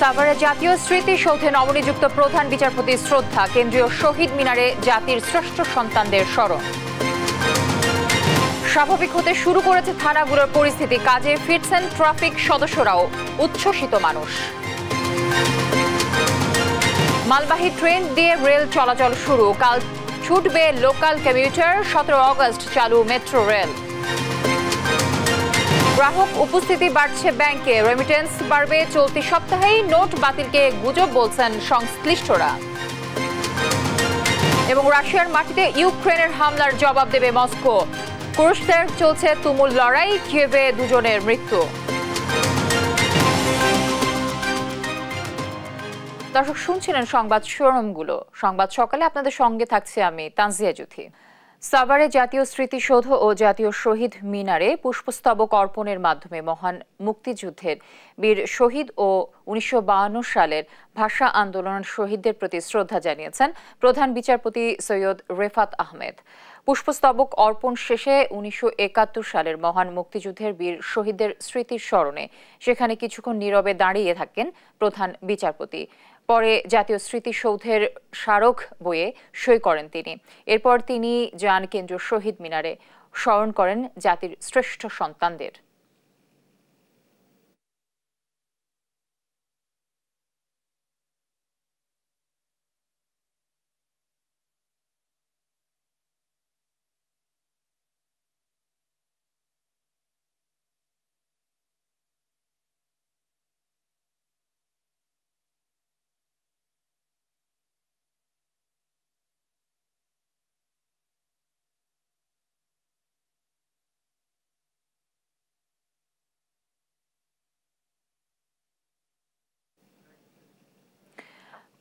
সাভারে জাতীয় স্মৃতিসৌধে নবনিযুক্ত প্রধান বিচারপতি শ্রদ্ধা, কেন্দ্রীয় শহীদ মিনারে জাতির শ্রেষ্ঠ সন্তানদের স্মরণ। স্বাভাবিক হতে শুরু করেছে থানাগুলোর পরিস্থিতি, কাজে ফিরছেন ট্রাফিক সদস্যরাও, উচ্ছ্বসিত মানুষ। মালবাহী ট্রেন দিয়ে রেল চলাচল শুরু, কাল ছুটবে লোকাল কমিউটার, 17 অগস্ট চালু মেট্রো রেল। গ্রাহক উপস্থিতি বাড়ছে ব্যাংকে, রেমিটেন্স বাড়বে চলতি সপ্তাহেই, নোট বাতিলকে গুজব বলছেন সংশ্লিষ্টরা। এবং রাশিয়ার মাটিতে ইউক্রেনের হামলার জবাব দেবে মস্কো, কুর্স্কের চলছে তুমুল লড়াই, কিয়েভে 2 জনের মৃত্যু। দর্শক শুনছিলেন সংবাদ শিরোনামগুলো। সংবাদ সকালে আপনাদের সঙ্গে থাকছি আমি তানজিয়া জুথি। সাভারে জাতীয় স্মৃতিসৌধ ও জাতীয় শহীদ মিনারে পুষ্পস্তবক অর্পণের মাধ্যমে মহান মুক্তিযুদ্ধের বীর শহীদ ও 1952 সালের ভাষা আন্দোলন শহীদদের প্রতি শ্রদ্ধা জানিয়েছেন প্রধান বিচারপতি সৈয়দ রেফাত আহমেদ। পুষ্পস্তবক অর্পণ শেষে 1971 সালের মহান মুক্তিযুদ্ধের বীর শহীদদের স্মৃতির স্মরণে সেখানে কিছুক্ষণ নীরবে দাঁড়িয়ে থাকেন প্রধান বিচারপতি। পরে জাতীয় স্মৃতিসৌধের স্মারক বইয়ে সই করেন তিনি। এরপর তিনি যান কেন্দ্রীয় শহীদ মিনারে, স্মরণ করেন জাতির শ্রেষ্ঠ সন্তানদের।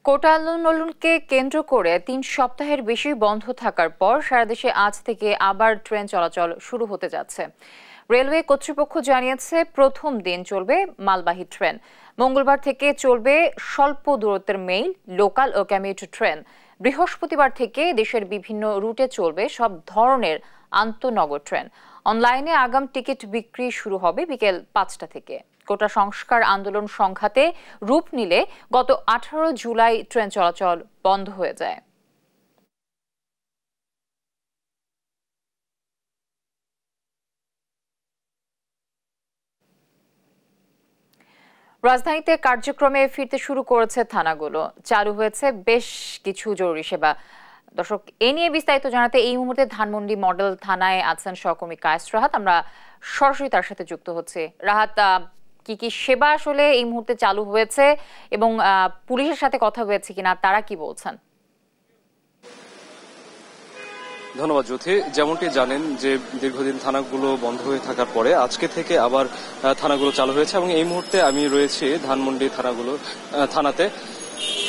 কোটা আন্দোলনকে কেন্দ্র করে 3 সপ্তাহের বেশি বন্ধ থাকার পর সারা দেশে আজ থেকে আবার ট্রেন চলাচল শুরু হতে যাচ্ছে। রেলওয়ে কর্তৃপক্ষ জানিয়েছে প্রথম দিন চলবে মালবাহী ট্রেন। মঙ্গলবার থেকে চলবে স্বল্প দূরত্বের মেইল, লোকাল ও কমিউটার ট্রেন। বৃহস্পতিবার থেকে দেশের বিভিন্ন রুটে চলবে সব ধরনের আন্তঃনগর ট্রেন। অনলাইনে আগাম টিকিট বিক্রি শুরু হবে বিকেল 5টা থেকে। কোটা সংস্কার আন্দোলন সংঘাতে রূপ নিলে গত 18 জুলাই ট্রেন চলাচল বন্ধ হয়ে যায়। রাজধানীতে কার্যক্রমে ফিরতে শুরু করেছে থানাগুলো, চালু হয়েছে বেশ কিছু জরুরি সেবা। দর্শক, এ নিয়ে বিস্তারিত জানাতে এই মুহূর্তে ধানমন্ডি মডেল থানায় আছেন সহকর্মী কায়েস রাহাত। আমরা সরাসরি তার সাথে যুক্ত হচ্ছে। রাহাত, কি কি সেবা আসলে এই মুহূর্তে চালু হয়েছে এবং পুলিশের সাথে কথা হয়েছে কিনা, তারা কি বলছেন? ধন্যবাদ জ্যোতি। যেমনটি জানেন যে দীর্ঘদিন থানাগুলো বন্ধ হয়ে থাকার পরে আজকে থেকে আবার থানাগুলো চালু হয়েছে এবং এই মুহূর্তে আমি রয়েছি ধানমন্ডি থানাতে।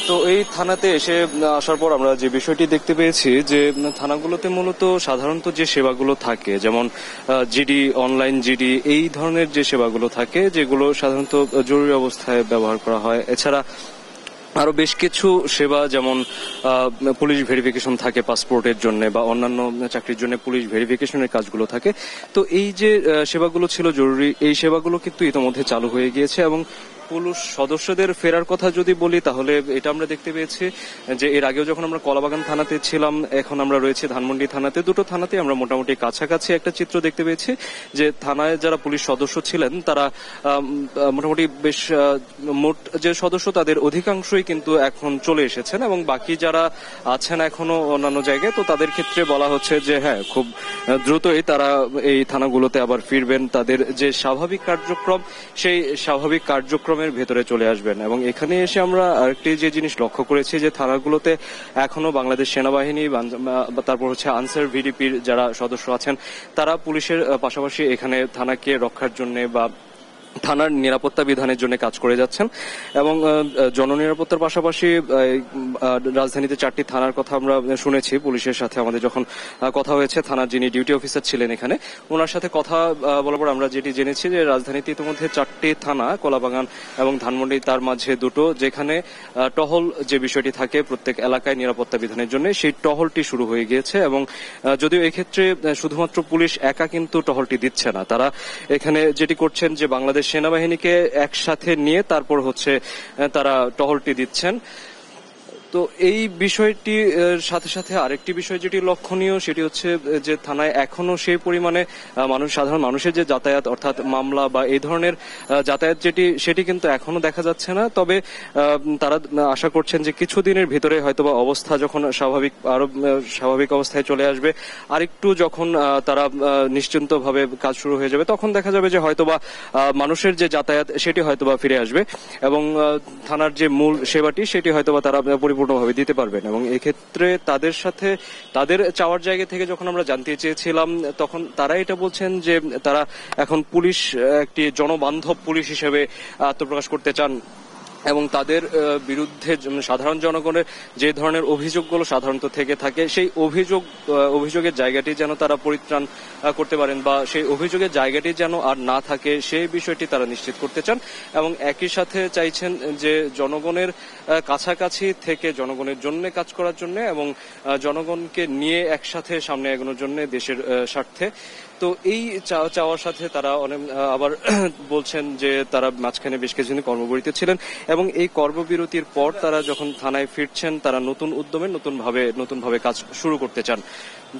তো এই থানাতে এসে আসার পর আমরা যে বিষয়টি দেখতে পেয়েছি যে থানাগুলোতে মূলত সাধারণত যে সেবাগুলো থাকে, যেমন জিডি, অনলাইন জিডি, এই ধরনের যে সেবাগুলো থাকে যেগুলো সাধারণত জরুরি অবস্থায় ব্যবহার করা হয়। এছাড়া আরো বেশ কিছু সেবা, যেমন পুলিশ ভেরিফিকেশন থাকে পাসপোর্টের জন্য বা অন্যান্য চাকরির জন্য পুলিশ ভেরিফিকেশনের কাজগুলো থাকে। তো এই যে সেবাগুলো ছিল জরুরি, এই সেবাগুলো কিন্তু ইতিমধ্যে চালু হয়ে গিয়েছে এবং পুলিশ সদস্যদের ফেরার কথা যদি বলি তাহলে এটা আমরা দেখতে পেয়েছি যে এর আগেও যখন আমরা কলাবাগান থানাতে ছিলাম, এখন আমরা রয়েছে ধানমন্ডি থানাতে। দুটো থানাতে আমরা মোটামুটি কাছাকাছি একটা চিত্র দেখতে পেয়েছি যে থানায় যারা পুলিশ সদস্য ছিলেন তারা মোটামুটি বেশ মোট যে সদস্য তাদের অধিকাংশই কিন্তু এখন চলে এসেছেন এবং বাকি যারা আছেন এখনো অন্যান্য জায়গায়, তো তাদের ক্ষেত্রে বলা হচ্ছে যে হ্যাঁ, খুব দ্রুতই তারা এই থানাগুলোতে আবার ফিরবেন, তাদের যে স্বাভাবিক কার্যক্রম সেই স্বাভাবিক কার্যক্রমের ভেতরে চলে আসবেন। এবং এখানে এসে আমরা আরেকটি যে জিনিস লক্ষ্য করেছি যে থানাগুলোতে এখনো বাংলাদেশ সেনাবাহিনী, তারপর হচ্ছে আনসার ভিডিপির যারা সদস্য আছেন তারা পুলিশের পাশাপাশি এখানে থানাকে রক্ষার জন্য বা থানার নিরাপত্তা বিধানের জন্য কাজ করে যাচ্ছেন। এবং জননিরাপত্তার পাশাপাশি রাজধানীতে 4টি থানার কথা আমরা শুনেছি। পুলিশের সাথে আমাদের যখন কথা হয়েছে, থানার যিনি ডিউটি অফিসার ছিলেন এখানে, ওনার সাথে কথা বলার পর আমরা যেটি জেনেছি যে রাজধানীতে ইতিমধ্যে 4টি থানা, কলাবাগান এবং ধানমন্ডি, তার মাঝে 2টো যেখানে টহল যে বিষয়টি থাকে প্রত্যেক এলাকায় নিরাপত্তা বিধানের জন্য, সেই টহলটি শুরু হয়ে গিয়েছে। এবং যদিও এক্ষেত্রে শুধুমাত্র পুলিশ একা কিন্তু টহলটি দিচ্ছে না, তারা এখানে যেটি করছেন যে বাংলাদেশ আমাদের সেনাবাহিনীকে একসাথে নিয়ে তারপর হচ্ছে তারা টহলটি দিচ্ছেন। তো এই বিষয়টি সাথে সাথে আরেকটি বিষয় যেটি লক্ষণীয় সেটি হচ্ছে যে থানায় এখনো সেই পরিমাণে সাধারণ মানুষের যে যাতায়াত অর্থাৎ মামলা বা এই ধরনের যাতায়াত সেটি কিন্তু এখনো দেখা যাচ্ছে না। তবে তারা আশা করছেন যে কিছুদিনের ভিতরে হয়তোবা অবস্থা যখন স্বাভাবিক অবস্থায় চলে আসবে, আরেকটু যখন তারা নিশ্চিন্তভাবে কাজ শুরু হয়ে যাবে, তখন দেখা যাবে যে হয়তোবা মানুষের যে যাতায়াত সেটি হয়তোবা ফিরে আসবে এবং থানার যে মূল সেবাটি সেটি হয়তোবা তারা পরিপূর্ণভাবে দিতে পারবেন। এবং এক্ষেত্রে তাদের সাথে তাদের চাওয়ার জায়গা থেকে যখন আমরা জানতে চেয়েছিলাম তখন তারা এটা বলছেন যে তারা এখন পুলিশ একটি জনবান্ধব পুলিশ হিসেবে আত্মপ্রকাশ করতে চান এবং তাদের বিরুদ্ধে সাধারণ জনগণের যে ধরনের অভিযোগগুলো সাধারণত থেকে থাকে সেই অভিযোগের জায়গাটি যেন তারা পরিত্রাণ করতে পারেন বা সেই অভিযোগের জায়গাটি যেন আর না থাকে সেই বিষয়টি তারা নিশ্চিত করতে চান এবং একই সাথে চাইছেন যে জনগণের কাছাকাছি থেকে জনগণের জন্য কাজ করার জন্য এবং জনগণকে নিয়ে একসাথে সামনে এগোনোর জন্য দেশের স্বার্থে। তো এই চাওয়ার সাথে তারা আবার বলছেন যে তারা মাঝখানে বেশ কিছুদিন কর্মবিরতি ছিলেন এবং এই কর্মবিরতির পর তারা যখন থানায় ফিরছেন তারা নতুন উদ্যমে নতুনভাবে কাজ শুরু করতে চান।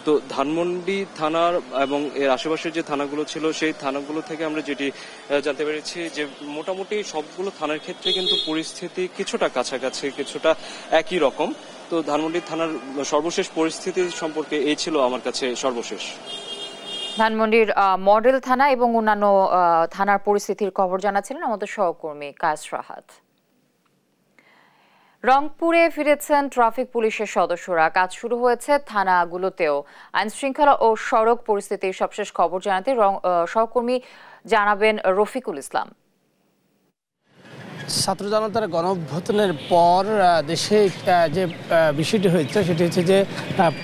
তো ধানমন্ডি থানার এবং এর আশেপাশের যে থানাগুলো ছিল সেই থানাগুলো থেকে আমরা যেটি জানতে পেরেছি যে মোটামুটি সবগুলো থানার ক্ষেত্রে কিন্তু পরিস্থিতি কিছুটা কাছাকাছি, কিছুটা একই রকম। তো ধানমন্ডি থানার সর্বশেষ পরিস্থিতি সম্পর্কে এই ছিল আমার কাছে সর্বশেষ। ধানমন্ডির মডেল থানা এবং অন্যান্য থানার পরিস্থিতির খবর জানাচ্ছিলেন আমাদের সহকর্মী কায়েস রাহাত। রংপুরে ফিরেছেন ট্রাফিক পুলিশের সদস্যরা। কাজ শুরু হয়েছে থানাগুলোতেও। আইন শৃঙ্খলা ও সড়ক পরিস্থিতির সবশেষ খবর জানাতে সহকর্মী জানাবেন রফিকুল ইসলাম। ছাত্র জনতার গণঅভ্যুত্থানের পর দেশে যে বিষয়টি হয়েছে সেটি হচ্ছে যে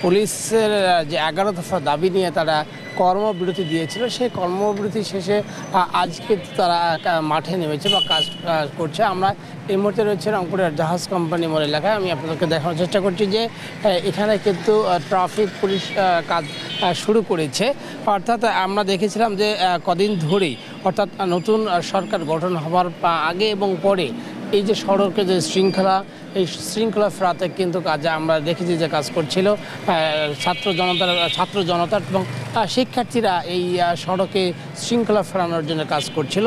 পুলিশের যে 11 দফা দাবি নিয়ে তারা কর্মবিরতি দিয়েছিল, সেই কর্মবিরতি শেষে আজকে তারা মাঠে নেমেছে বা কাজ করছে। আমরা এই মুহূর্তে রয়েছে রংপুরের জাহাজ কোম্পানি মোড় এলাকায়। আমি আপনাদেরকে দেখানোর চেষ্টা করছি যে এখানে কিন্তু ট্রাফিক পুলিশ কাজ শুরু করেছে। অর্থাৎ আমরা দেখেছিলাম যে কদিন ধরেই অর্থাৎ নতুন সরকার গঠন হওয়ার আগে এবং পরে এই যে সড়কের যে এই শৃঙ্খলা ফেরাতে কিন্তু কাজে আমরা দেখেছি যে কাজ করছিল ছাত্র জনতা এবং শিক্ষার্থীরা এই সড়কে শৃঙ্খলা ফেরানোর জন্য কাজ করছিল।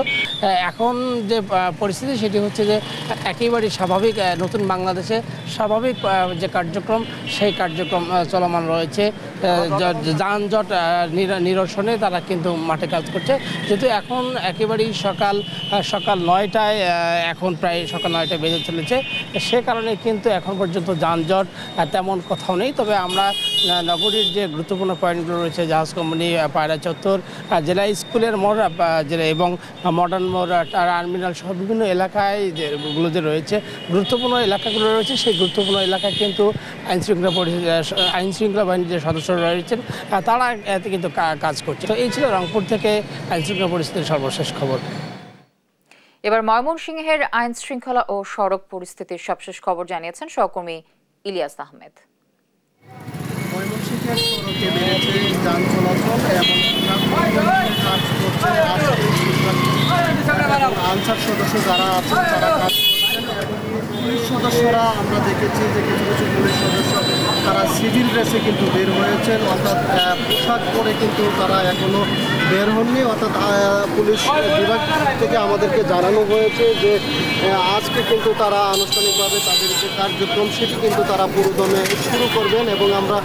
এখন যে পরিস্থিতি সেটি হচ্ছে যে একেবারেই স্বাভাবিক নতুন বাংলাদেশে স্বাভাবিক যে কার্যক্রম সেই কার্যক্রম চলমান রয়েছে। যানজট নিরসনে তারা কিন্তু মাঠে কাজ করছে। যেহেতু এখন একেবারেই সকাল 9টায় এখন প্রায় সকাল 9টায় বেজে চলেছে, সে কারণে কিন্তু এখন পর্যন্ত যানজট তেমন কোথাও নেই। তবে আমরা নগরীর যে গুরুত্বপূর্ণ পয়েন্টগুলো রয়েছে জাহাজ কোম্পানি, পায়রা চত্বর, জেলা স্কুলের মোড় এবং মডার্ন মোড়, টার্মিনাল সহ বিভিন্ন এলাকায় যেগুলো যে রয়েছে গুরুত্বপূর্ণ এলাকাগুলো রয়েছে সেই গুরুত্বপূর্ণ এলাকায় কিন্তু আইনশৃঙ্খলা বাহিনীর যে সদস্যরা রয়েছেন তারা এতে কিন্তু কাজ করছে। তো এই ছিল রংপুর থেকে আইনশৃঙ্খলা পরিস্থিতির সর্বশেষ খবর। এবার ময়মনসিংহের আইন শৃঙ্খলা ও সড়ক পরিস্থিতির সবশেষ খবর জানিয়েছেন সহকর্মী ইলিয়াস আহমেদ। ময়মনসিংহের সড়কে বেড়েছে যান চলাচল এবং আনসার সদস্য যারা আছেন তারা কাজ করছেন এবং পুলিশ সদস্যরা আমরা দেখেছি যে কিছু কিছু পুলিশ সদস্য তারা সিভিল ড্রেসে কিন্তু বের হয়েছেন, অর্থাৎ পোশাক পরে কিন্তু তারা এখনো বের হননি। অর্থাৎ পুলিশ বিভাগ থেকে আমাদেরকে জানানো হয়েছে যে আজকে কিন্তু তারা আনুষ্ঠানিকভাবে তাদের যে কার্যক্রম সেটি কিন্তু তারা পুরোদমে শুরু করবেন এবং আমরা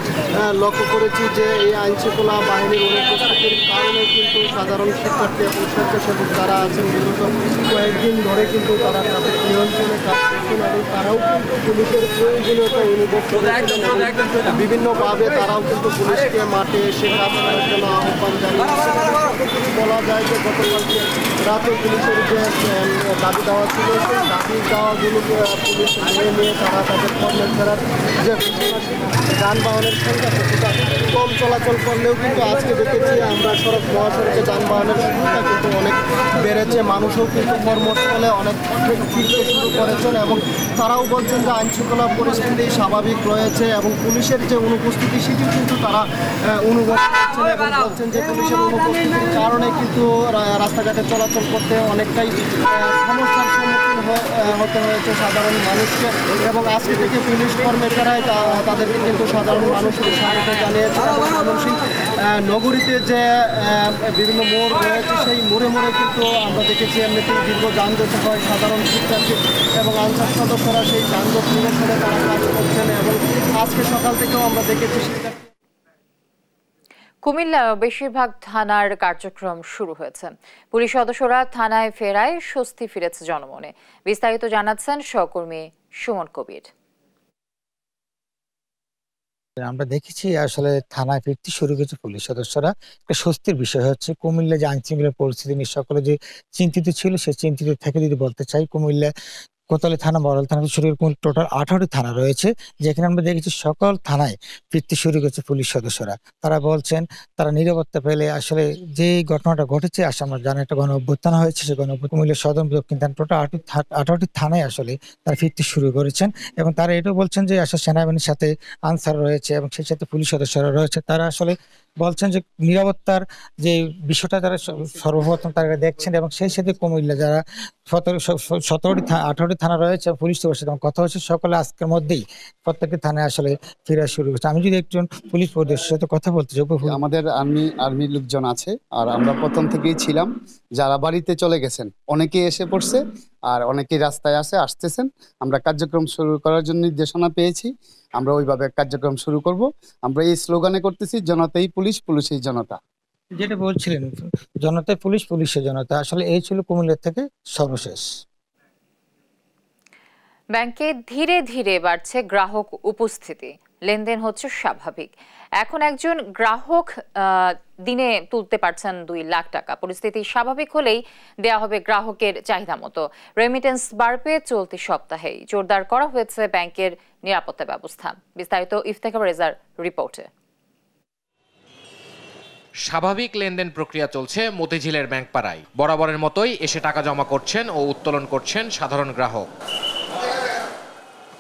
লক্ষ্য করেছি যে এই আইনশৃঙ্খলা বাহিনীর অনুপস্থিতির কারণে কিন্তু সাধারণ শিক্ষার্থী এবং স্বেচ্ছাসেবক যারা আছেন বিগত কয়েকদিন ধরে কিন্তু তারা তাদের নিয়ন্ত্রণে কাজ করছেন এবং তারাও কিন্তু পুলিশের প্রয়োজনীয়তা অনুভব করেছেন। বিভিন্নভাবে তারাও কিন্তু পুলিশকে মাঠে এসে কাজ করার জন্য আহ্বান জানিয়েছেন। বলা যায় যে গতকালকে রাতে পুলিশের যে দাবি দেওয়া ছিল সেই দাবি দেওয়াগুলোকে পুলিশ মেনে নিয়ে তারা তাদের কর্মে ফেরার যে যানবাহনের সংখ্যা কিছুটা কম চলাচল করলেও কিন্তু আজকে দেখেছি আমরা মহাসড়কে যানবাহনের সংখ্যা কিন্তু অনেক বেড়েছে। মানুষও কিন্তু কর্মস্থলে অনেক ফিরতে শুরু করেছেন এবং তারাও বলছেন যে আইনশৃঙ্খলা পরিস্থিতি স্বাভাবিক রয়েছে এবং পুলিশের যে অনুপস্থিতি সেটিও কিন্তু তারা অনুভব করছেন এবং বলছেন যে পুলিশের অনুপস্থিতির কারণে কিন্তু রাস্তাঘাটে চলাচল চলাচল করতে অনেকটাই সমস্যার সম্মুখীন হতে হয়েছে সাধারণ মানুষকে। এবং আজকে থেকে পুলিশ কর্মকর্তারাই তাদেরকে কিন্তু সাধারণ মানুষকে স্বাগত জানিয়েছে। এবং ময়মনসিংহ নগরীতে যে বিভিন্ন মোড় রয়েছে সেই মোড়ে মোড়ে কিন্তু আমরা দেখেছি এমনিতেই দীর্ঘ যানজট হয়। সাধারণ শিক্ষার্থী এবং আনসার সদস্যরা সেই যানজট নিরসনে তারা কাজ করছেন এবং আজকে সকাল থেকেও আমরা দেখেছি কুমিল্লা বেশিরভাগ থানার কার্যক্রম শুরু হয়েছে। পুলিশ সদস্যরা থানায় ফেরায় স্বস্তি ফিরেছে জনমনে। বিস্তারিত জানাচ্ছেন সহকর্মী সুমন কবির। আমরা দেখেছি আসলে থানায় ফিরতে শুরু করেছে পুলিশ সদস্যরা। একটা স্বস্তির বিষয় হচ্ছে কুমিল্লা যে আইনশৃঙ্খলা পরিস্থিতি নিয়ে সকলে যে চিন্তিত ছিল, সেই চিন্তিত থেকে যদি বলতে চাই, কুমিল্লা কোতোয়ালি থানা, মডেল থানা শুরু করে টোটাল 18টি থানা রয়েছে, যেখানে আমরা দেখেছি সকল থানায় ফিরতে শুরু করেছে পুলিশ সদস্যরা। তারা বলছেন তারা নিরাপত্তা পেলে আসলে যে ঘটনাটা ঘটেছে, আসলে আমরা জানি একটা গণ অভ্যুত্থান হয়েছে, সেই গণ অভ্যুত্থান কুমিল্লা সদর দক্ষিণ থানা টোটাল 18টি থানায় আসলে তারা ফিরতে শুরু করেছেন। এবং তারা এটাও বলছেন যে আসলে সেনাবাহিনীর সাথে আনসার রয়েছে এবং সেই সাথে পুলিশ সদস্যরা রয়েছে। তারা আসলে বলছেন যে নিরাপত্তার যে বিষয়টা তারা সর্বপ্রথম তারা দেখছেন। এবং সেই সাথে কুমিল্লা যারা 18টি থানা রয়েছে পুলিশ সদস্যদের কথা হচ্ছে, সকলে আজকের মধ্যেই প্রত্যেকটি থানায় আসলে ফেরা শুরু করছে। আমি যদি একজন পুলিশ পরিদর্শকের সাথে কথা বলতে চাই, আমাদের আর্মি লোকজন আছে, আর আমরা প্রথম থেকেই ছিলাম। যারা বাড়িতে চলে গেছেন অনেকেই এসে পড়ছে, আর অনেকেই রাস্তায় আসতেছেন। আমরা কার্যক্রম শুরু করার জন্য নির্দেশনা পেয়েছি, আমরা ওইভাবে কার্যক্রম শুরু করব। আমরা এই স্লোগানে করতেছি, জনতাই পুলিশ, পুলিশই জনতা। যেটা বলছিলেন জনতাই পুলিশ, পুলিশের জনতা, আসলে এই ছিল কুমিল্লা থেকে সর্বশেষ। ব্যাংকে ধীরে ধীরে বাড়ছে গ্রাহক উপস্থিতি, লেনদেন হচ্ছে স্বাভাবিক। এখন একজন গ্রাহক দিনে তুলতে পারছেন 2 লাখ টাকা। পরিস্থিতি স্বাভাবিক হলেই দেয়া হবে গ্রাহকের চাহিদা মতো। রেমিটেন্স বাড়বে চলতি সপ্তাহেই। জোরদার করা হয়েছে ব্যাংকের নিরাপত্তা ব্যবস্থা। বিস্তারিত ইফতেখার রেজার রিপোর্টে। স্বাভাবিক লেনদেন প্রক্রিয়া চলছে মতিঝিলের ব্যাংক পাড়ায়। বরাবরের মতোই এসে টাকা জমা করছেন ও উত্তোলন করছেন সাধারণ গ্রাহক।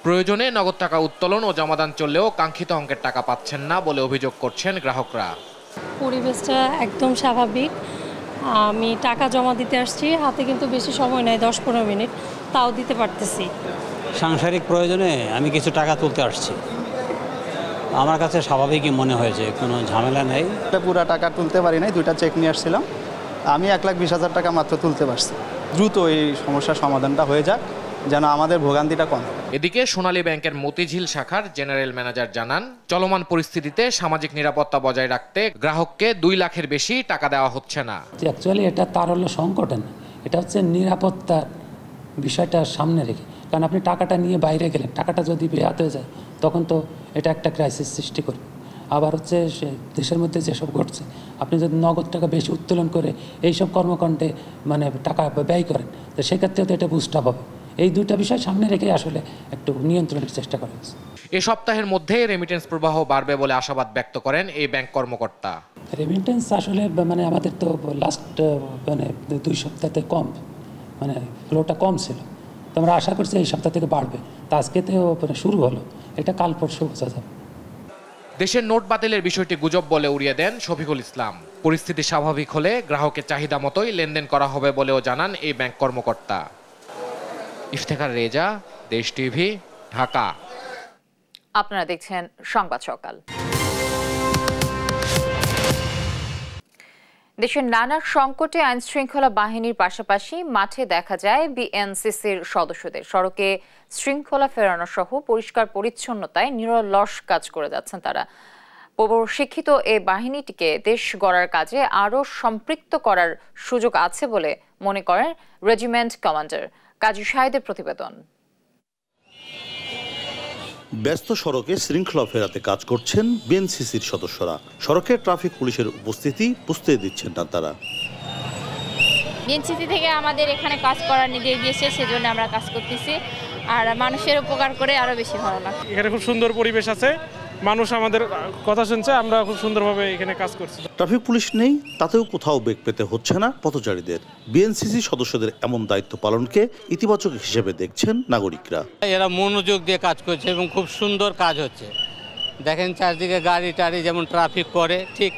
প্রয়োজনে নগদ টাকা উত্তোলন ও জমাদান চললেও কাঙ্ক্ষিত অঙ্কের টাকা পাচ্ছেন না বলে অভিযোগ করছেন গ্রাহকরা। পরিবেশটা একদম স্বাভাবিক। আমি টাকা জমা দিতে আসছি, হাতে কিন্তু বেশি সময় নেই, 10-15 মিনিট, তাও দিতে পারতেছি। সাংসারিক প্রয়োজনে আমি কিছু টাকা তুলতে আসছি, আমার কাছে স্বাভাবিকই মনে হয়েছে, কোনো ঝামেলা নেই। পুরো টাকা তুলতে পারি নাই, 2টা চেক নিয়ে আসছিলাম। আমি 1,20,000 টাকা মাত্র তুলতে পারছি। দ্রুত এই সমস্যার সমাধানটা হয়ে যাক, যেন আমাদের ভোগান্তিটা কম। এদিকে সোনালী ব্যাংকের মতিঝিল শাখার জেনারেল ম্যানেজার জানান, চলমান পরিস্থিতিতে সামাজিক নিরাপত্তা বজায় রাখতে গ্রাহককে 2 লাখের বেশি টাকা দেওয়া হচ্ছে না। অ্যাকচুয়ালি এটা তার হলো সংকট না, এটা হচ্ছে নিরাপত্তার বিষয়টা সামনে রেখে। কারণ আপনি টাকাটা নিয়ে বাইরে গেলেন, টাকাটা যদি বেহাত হয়ে যায় তখন তো এটা একটা ক্রাইসিস সৃষ্টি করবে। আবার হচ্ছে দেশের মধ্যে যেসব ঘটছে, আপনি যদি নগদ টাকা বেশি উত্তোলন করে এইসব কর্মকাণ্ডে মানে টাকা ব্যয় করেন, তো সেক্ষেত্রে তো এটা বুস্ট আপ হবে। এই 2টা বিষয় সামনে রেখে আসলে একটু নিয়ন্ত্রণের চেষ্টা করা হয়েছে। এ সপ্তাহের মধ্যে রেমিটেন্স প্রবাহ বাড়বে বলে আশাবাদ ব্যক্ত করেন এই ব্যাংক কর্মকর্তা। রেমিটেন্স আসলে মানে আমাদের তো লাস্ট মানে 2 সপ্তাহতে কম, মানে ফ্লোটা কম ছিল, তো আমরা আশা করছি এই সপ্তাহ থেকে বাড়বে। তা আজকেতেও শুরু হলো, এটা কাল পরশু বোঝা যাবে। দেশের নোট বাতিলের বিষয়টি গুজব বলে উড়িয়ে দেন শফিকুল ইসলাম। পরিস্থিতি স্বাভাবিক হলে গ্রাহকের চাহিদা মতোই লেনদেন করা হবে বলেও জানান এই ব্যাংক কর্মকর্তা। ইফতেখার রেজা, দেশ টিভি, ঢাকা। আপনারা দেখছেন সংবাদ সকাল। দেশের নানা সংকটে আইন শৃঙ্খলা বাহিনীর পাশাপাশি মাঠে দেখা যায় বিএনসিসির সদস্যদের। সড়কে শৃঙ্খলা ফেরানো সহ পরিষ্কার পরিচ্ছন্নতায় নিরলস কাজ করে যাচ্ছেন তারা। শিক্ষিত এই বাহিনীটিকে দেশ গড়ার কাজে আরও সম্পৃক্ত করার সুযোগ আছে বলে মনে করেন রেজিমেন্ট কমান্ডার কাজী শাহেদের প্রতিবেদন। ব্যস্ত সড়কে শৃঙ্খলা ফেরাতে কাজ করছেন বিএনসিসির সদস্যরা। সড়কে ট্রাফিক পুলিশের উপস্থিতি বুঝতে দিচ্ছেন না তারা। বিএনসিসি থেকে আমাদের এখানে কাজ করার নির্দেশ দিয়েছে, সেজন্য আমরা কাজ করতেছি, আর মানুষের উপকার করে আরো বেশি ভালো লাগে। এখানে খুব সুন্দর পরিবেশ আছে, মানুষ আমাদের কথা শুনছে, আমরা খুব সুন্দরভাবে এখানে কাজ করছি। ট্রাফিক পুলিশ নেই, তাতেও কোথাও বেগ পেতে হচ্ছে না পথচারীদের। বিএনসিসি সদস্যদের এমন দায়িত্ব পালনকে ইতিবাচক হিসেবে দেখছেন নাগরিকরা। এরা মনোযোগ দিয়ে কাজ করছে এবং খুব সুন্দর কাজ হচ্ছে। দেখেন চারদিকে গাড়ি টাড়ি যেমন ট্রাফিক করে, ঠিক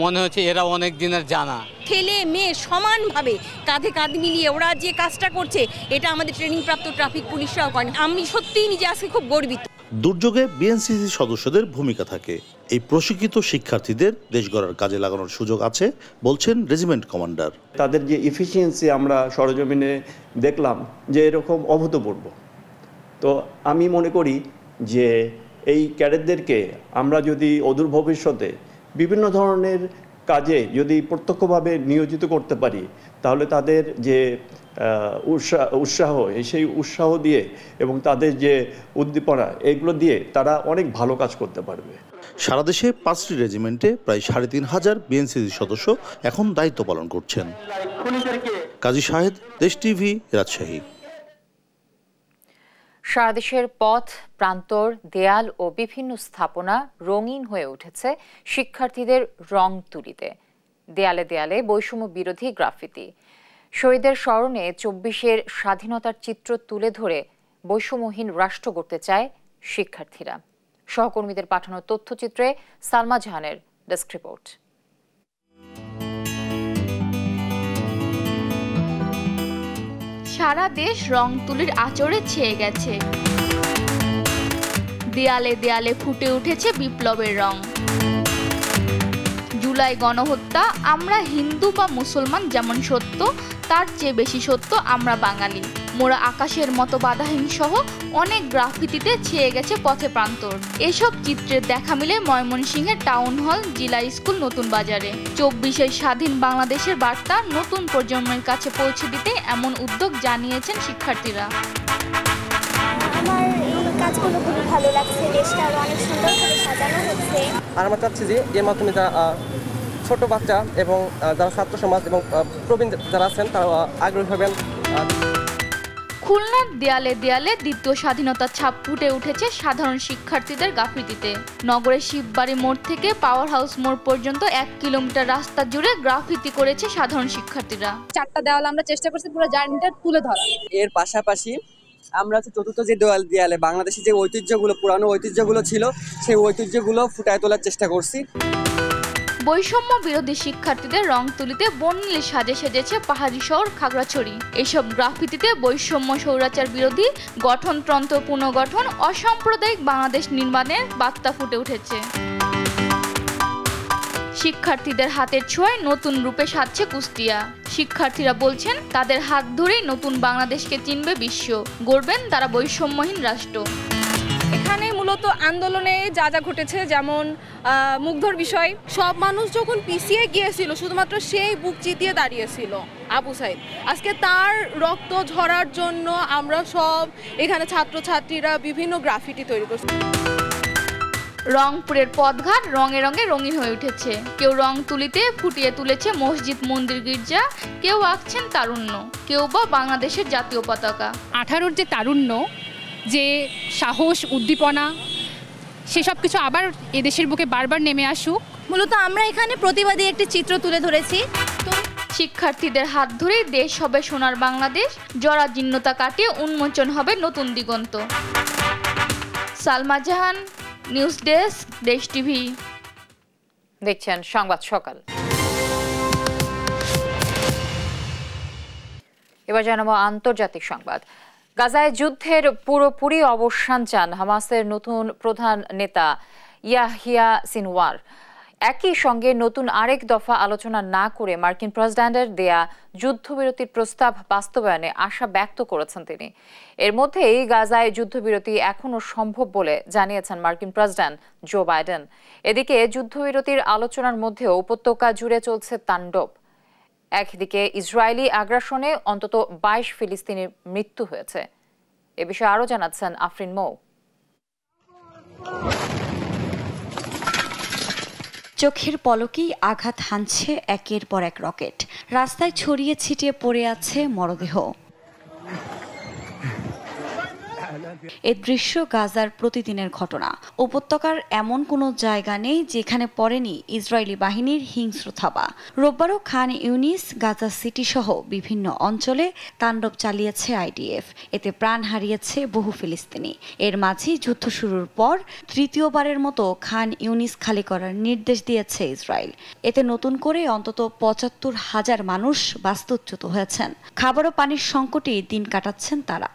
মনে হচ্ছে এরা অনেক দিনের জানা। ছেলে মেয়ে সমানভাবে কাঁধে কাঁধ মিলিয়ে ওরা যে কাজটা করছে, এটা আমাদের ট্রেনিং প্রাপ্ত ট্রাফিক পুলিশরাও করেন। আমি সত্যিই নিজে আজকে খুব গর্বিত। দুর্যোগে বিএনসিসি সদস্যদের ভূমিকা থাকে। এই প্রশিক্ষিত শিক্ষার্থীদের দেশ গড়ার কাজে লাগানোর সুযোগ আছে বলছেন রেজিমেন্ট কমান্ডার। তাদের যে এফিসিয়েন্সি আমরা সরজমিনে দেখলাম যে এরকম অভূতপূর্ব। তো আমি মনে করি যে এই ক্যাডেটদেরকে আমরা যদি অদূর ভবিষ্যতে বিভিন্ন ধরনের কাজে যদি প্রত্যক্ষভাবে নিয়োজিত করতে পারি, তাহলে তাদের যে উৎসাহ সেই উৎসাহ দিয়ে এবং তাদের যে উদ্দীপনা এগুলো দিয়ে তারা অনেক ভালো কাজ করতে পারবে। সারা দেশে 5টি রেজিমেন্টে প্রায় 3,500 বিএনসিসি সদস্য এখন দায়িত্ব পালন করছেন। কাজী শাহেদ, দেশ টিভি, রাজশাহী। সারা দেশের পথ, প্রান্তর, দেয়াল ও বিভিন্ন স্থাপনা রঙিন হয়ে উঠেছে শিক্ষার্থীদের রং তুলিতে। দেয়ালে দেয়ালে বৈষম্য বিরোধী গ্রাফিতি। শহীদের স্মরণে 24-এর স্বাধীনতার চিত্র তুলে ধরে বৈষম্যহীন রাষ্ট্র গড়তে চায় শিক্ষার্থীরা। সহকর্মীদের পাঠানো তথ্যচিত্রে সালমা জাহানের ডেস্ক রিপোর্ট। সারা দেশ রং তুলির আঁচড়ে ছেয়ে গেছে। দেয়ালে দেয়ালে ফুটে উঠেছে বিপ্লবের রং। জুলাই গণহত্যা, আমরা হিন্দু বা মুসলমান যেমন সত্য, তার চেয়ে বেশি সত্য আমরা বাঙালি, মোরা আকাশের মতো বাধাহীন সহ অনেক গ্রাফিতিতে ছেয়ে গেছে পথে প্রান্তর। এসব চিত্রের দেখা মিলে ময়মনসিংহের টাউন হল, জিলা স্কুল, নতুন বাজারে। 24-এর স্বাধীন বাংলাদেশের বার্তা নতুন প্রজন্মের কাছে পৌঁছে দিতে এমন উদ্যোগ জানিয়েছেন শিক্ষার্থীরা। আমার এই কাজগুলো খুবই ভালো লাগছে, দেশটা আরো অনেক সুন্দরভাবে সাজানো হচ্ছে। আর আমরা চাচ্ছি যে এর মাধ্যমে যারা ছোট বাচ্চা এবং যারা ছাত্র সমাজ এবং প্রবীণ যারা আছেন তারা আগ্রহী হবেন। খুলনার দেয়ালে দেয়ালে দ্বিতীয় স্বাধীনতার ছাপ ফুটে উঠেছে সাধারণ শিক্ষার্থীদের গ্রাফিতিতে। নগরের শিববাড়ি মোড় থেকে পাওয়ার হাউস মোড় পর্যন্ত 1 কিলোমিটার রাস্তা জুড়ে গ্রাফিতি করেছে সাধারণ শিক্ষার্থীরা। 4টা দেওয়াল আমরা চেষ্টা করছি পুরো জার্নিটা তুলে ধরা। এর পাশাপাশি আমরা চতুর্থ যে দেয়ালে বাংলাদেশি যে ঐতিহ্যগুলো, পুরানো ঐতিহ্যগুলো ছিল, সেই ঐতিহ্যগুলো ফুটায় তোলার চেষ্টা করছি। বৈষম্য বিরোধী শিক্ষার্থীদের রং তুলিতে বর্ণিল সাজে সেজেছে পাহাড়ি শহর খাগড়াছড়ি। এসব গ্রাফিতিতে বৈষম্য, স্বৈরাচার বিরোধী, গঠনতন্ত্র পুনর্গঠন, অসাম্প্রদায়িক বাংলাদেশ নির্মাণের বার্তা ফুটে উঠেছে। শিক্ষার্থীদের হাতের ছোঁয়ায় নতুন রূপে সাজছে কুষ্টিয়া। শিক্ষার্থীরা বলছেন তাদের হাত ধরেই নতুন বাংলাদেশকে চিনবে বিশ্ব, গড়বেন তারা বৈষম্যহীন রাষ্ট্র। এখানে মূলত আন্দোলনে যা যা ঘটেছে, যেমন মুগ্ধর বিষয়, সব মানুষ যখন পিছিয়ে গিয়েছিল শুধুমাত্র সেই বুক চিতিয়ে দাঁড়িয়েছিল আবু সাইদ। আজকে তার রক্ত ঝরার জন্য আমরা সব এখানে ছাত্রছাত্রীরা বিভিন্ন গ্রাফিটি তৈরি করছি। রংপুরের পথঘাট রঙে রঙে রঙিন হয়ে উঠেছে। কেউ রং তুলিতে ফুটিয়ে তুলেছে মসজিদ, মন্দির, গির্জা, কেউ আঁকছেন তারুণ্য, কেউ বা বাংলাদেশের জাতীয় পতাকা। 18-র যে তারুণ্য, যে সাহস, উদ্দীপনা, সেসব কিছু আবার এদেশের বুকে বারবার নেমে আসুক। মূলত আমরা এখানে প্রতিবাদী একটি চিত্র তুলে ধরেছি। শিক্ষার্থীদের হাত ধরেই দেশ হবে সোনার বাংলাদেশ, জরাজীর্ণতা কাটিয়ে উন্মোচন হবে নতুন দিগন্ত। সালমা জাহান, নিউজ ডেস্ক, দেশ টিভি। দেখছেন সংবাদ সকাল। এবার জানাবো আন্তর্জাতিক সংবাদ। গাজায় যুদ্ধের পুরোপুরি অবসান চান হামাসের নতুন প্রধান নেতা ইয়াহিয়া সিনওয়ার। একই সঙ্গে নতুন আরেক দফা আলোচনা না করে মার্কিন প্রেসিডেন্টের দেয়া যুদ্ধবিরতির প্রস্তাব বাস্তবায়নে আশা ব্যক্ত করেছেন তিনি। এর মধ্যেই গাজায় যুদ্ধবিরতি এখনও সম্ভব বলে জানিয়েছেন মার্কিন প্রেসিডেন্ট জো বাইডেন। এদিকে যুদ্ধবিরতির আলোচনার মধ্যেও উপত্যকা জুড়ে চলছে তাণ্ডব। একদিকে ইসরায়েলি আগ্রাসনে অন্তত 22 ফিলিস্তিনির মৃত্যু হয়েছে। এ বিষয়ে আরও জানাচ্ছেন আফরিন মৌ। চোখের পলকেই আঘাত হানছে একের পর এক রকেট। রাস্তায় ছড়িয়ে ছিটিয়ে পড়ে আছে মরদেহ। এ দৃশ্য গাজার প্রতিদিনের ঘটনা। উপত্যকার এমন কোনো জায়গা নেই যেখানে পড়েনি ইসরায়েলি বাহিনীর হিংস্র থাবা। রোববারও খান ইউনিস, গাজা সিটি সহ বিভিন্ন অঞ্চলে তাণ্ডব চালিয়েছে আইডিএফ। এতে প্রাণ হারিয়েছে বহু ফিলিস্তিনি। এর মাঝেই যুদ্ধ শুরুর পর তৃতীয়বারের মতো খান ইউনিস খালি করার নির্দেশ দিয়েছে ইসরায়েল। এতে নতুন করে অন্তত ৭৫,০০০ মানুষ বাস্তুচ্যুত হয়েছেন। খাবার ও পানির সংকটে দিন কাটাচ্ছেন তারা।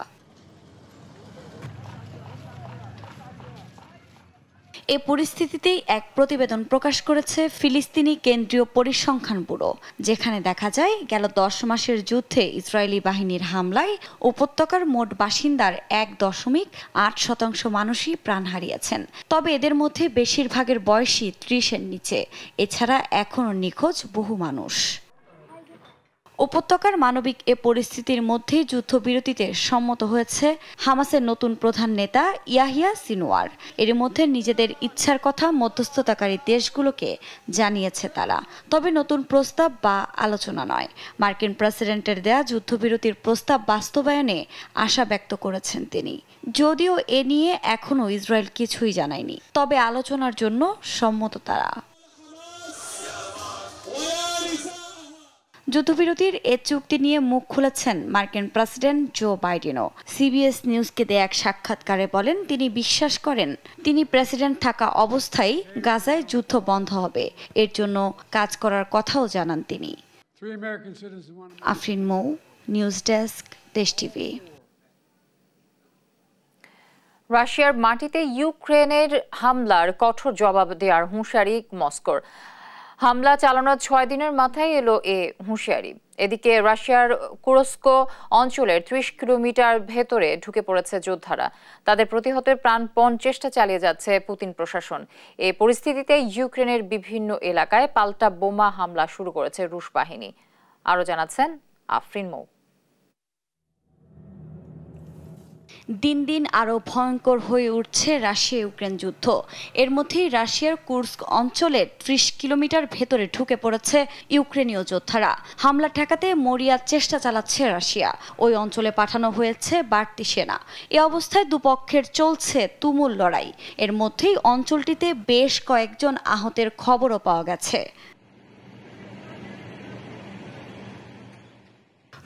এ পরিস্থিতিতেই এক প্রতিবেদন প্রকাশ করেছে ফিলিস্তিনি কেন্দ্রীয় পরিসংখ্যান ব্যুরো, যেখানে দেখা যায় গেল ১০ মাসের যুদ্ধে ইসরায়েলি বাহিনীর হামলায় উপত্যকার মোট বাসিন্দার ১.৮% মানুষই প্রাণ হারিয়েছেন। তবে এদের মধ্যে বেশিরভাগের বয়সই ৩০-এর নিচে। এছাড়া এখনও নিখোঁজ বহু মানুষ। উপত্যকার মানবিক এ পরিস্থিতির মধ্যেই যুদ্ধবিরতিতে সম্মত হয়েছে হামাসের নতুন প্রধান নেতা ইয়াহিয়া সিনওয়ার। এর মধ্যে নিজেদের ইচ্ছার কথা মধ্যস্থতাকারী দেশগুলোকে জানিয়েছে তারা, তবে নতুন প্রস্তাব বা আলোচনা নয়। মার্কিন প্রেসিডেন্টের দেয়া যুদ্ধবিরতির প্রস্তাব বাস্তবায়নে আশা ব্যক্ত করেছেন তিনি, যদিও এ নিয়ে এখনও ইসরায়েল কিছুই জানায়নি। তবে আলোচনার জন্য সম্মত তারা। যুদ্ধবিরতির এ চুক্তি নিয়ে মুখ খুলেছেন মার্কিন প্রেসিডেন্ট জো বাইডেনও। সিবিএস নিউজকে দেয়া এক সাক্ষাৎকারে বলেন, তিনি বিশ্বাস করেন তিনি প্রেসিডেন্ট থাকা অবস্থায় গাজায় যুদ্ধ বন্ধ হবে। এর জন্য কাজ করার কথাও জানান তিনি। আফরিন মৌ, নিউজ ডেস্ক, দেশ টিভি। রাশিয়ার মাটিতে ইউক্রেনের হামলার কঠোর জবাব দেওয়ার হুঁশিয়ারি মস্কোর। হামলা চালানোর ৬ দিনের মাথায় এলো এ হুঁশিয়ারি। এদিকে রাশিয়ার কুরস্ক অঞ্চলের ৩০ কিলোমিটার ভেতরে ঢুকে পড়েছে যোদ্ধারা। তাদের প্রতিহতের প্রাণপণ চেষ্টা চালিয়ে যাচ্ছে পুতিন প্রশাসন। এই পরিস্থিতিতে ইউক্রেনের বিভিন্ন এলাকায় পাল্টা বোমা হামলা শুরু করেছে রুশ বাহিনী। আরও জানাচ্ছেন আফরিন মৌ। দিন দিন আরও ভয়ঙ্কর হয়ে উঠছে রাশিয়া ইউক্রেন যুদ্ধ। এর মধ্যেই রাশিয়ার কুর্স্ক অঞ্চলের ৩০ কিলোমিটার ভেতরে ঢুকে পড়েছে ইউক্রেনীয় যোদ্ধারা। হামলা ঠেকাতে মরিয়ার চেষ্টা চালাচ্ছে রাশিয়া। ওই অঞ্চলে পাঠানো হয়েছে বাড়তি সেনা। এ অবস্থায় দুপক্ষের চলছে তুমুল লড়াই। এর মধ্যেই অঞ্চলটিতে বেশ কয়েকজন আহতের খবরও পাওয়া গেছে।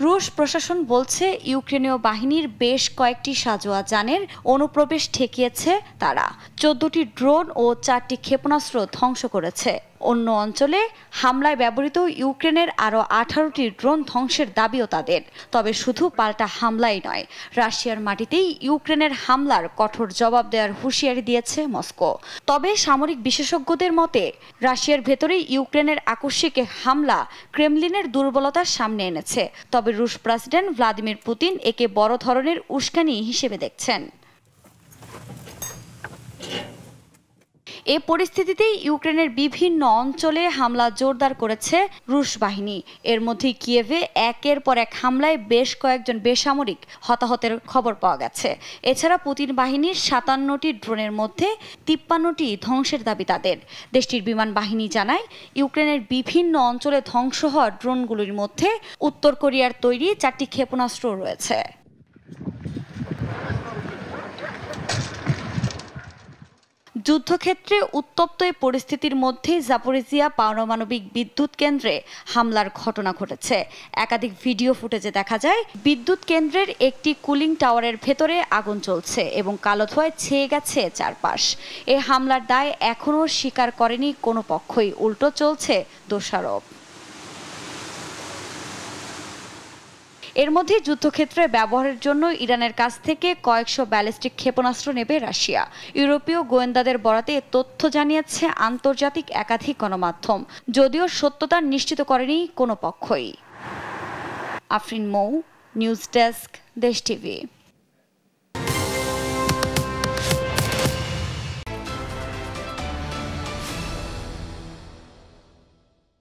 রুশ প্রশাসন বলছে ইউক্রেনীয় বাহিনীর বেশ কয়েকটি সাঁজোয়া যানের অনুপ্রবেশ ঠেকিয়েছে তারা। ১৪টি ড্রোন ও ৪টি ক্ষেপণাস্ত্র ধ্বংস করেছে। অন্য অঞ্চলে হামলায় ব্যবহৃত ইউক্রেনের আরও ১৮টি ড্রোন ধ্বংসের দাবিও তাদের। তবে শুধু পাল্টা হামলাই নয়, রাশিয়ার মাটিতেই ইউক্রেনের হামলার কঠোর জবাব দেওয়ার হুঁশিয়ারি দিয়েছে মস্কো। তবে সামরিক বিশেষজ্ঞদের মতে রাশিয়ার ভেতরেই ইউক্রেনের আকস্মিক হামলা ক্রেমলিনের দুর্বলতার সামনে এনেছে। তবে রুশ প্রেসিডেন্ট ভ্লাদিমির পুতিন একে বড় ধরনের উস্কানি হিসেবে দেখছেন। এ পরিস্থিতিতেই ইউক্রেনের বিভিন্ন অঞ্চলে হামলা জোরদার করেছে রুশ বাহিনী। এর মধ্যে কিয়েভে একের পর এক হামলায় বেশ কয়েকজন বেসামরিক হতাহতের খবর পাওয়া গেছে। এছাড়া পুতিন বাহিনীর ৫৭টি ড্রোনের মধ্যে ৫৩টি ধ্বংসের দাবি তাদের। দেশটির বিমান বাহিনী জানায়, ইউক্রেনের বিভিন্ন অঞ্চলে ধ্বংস হওয়া ড্রোনগুলির মধ্যে উত্তর কোরিয়ার তৈরি ৪টি ক্ষেপণাস্ত্র রয়েছে। যুদ্ধক্ষেত্রে উত্তপ্ত এই পরিস্থিতির মধ্যে জাপোরিজিয়া পারমাণবিক বিদ্যুৎ কেন্দ্রে হামলার ঘটনা ঘটেছে। একাধিক ভিডিও ফুটেজে দেখা যায় বিদ্যুৎ কেন্দ্রের একটি কুলিং টাওয়ারের ভেতরে আগুন চলছে এবং কালো ধোঁয়ায় ছেয়ে গেছে চারপাশ। এই হামলার দায় এখনও স্বীকার করেনি কোনো পক্ষই, উল্টো চলছে দোষারোপ। এর মধ্যে যুদ্ধক্ষেত্রে ব্যবহারের জন্য ইরানের কাছ থেকে কয়েকশো ব্যালিস্টিক ক্ষেপণাস্ত্র নেবে রাশিয়া। ইউরোপীয় গোয়েন্দাদের বরাতে তথ্য জানিয়েছে আন্তর্জাতিক একাধিক গণমাধ্যম, যদিও সত্যতা নিশ্চিত করেনি কোনো পক্ষই। আফরিন মৌ, নিউজ ডেস্ক, দেশ টিভি।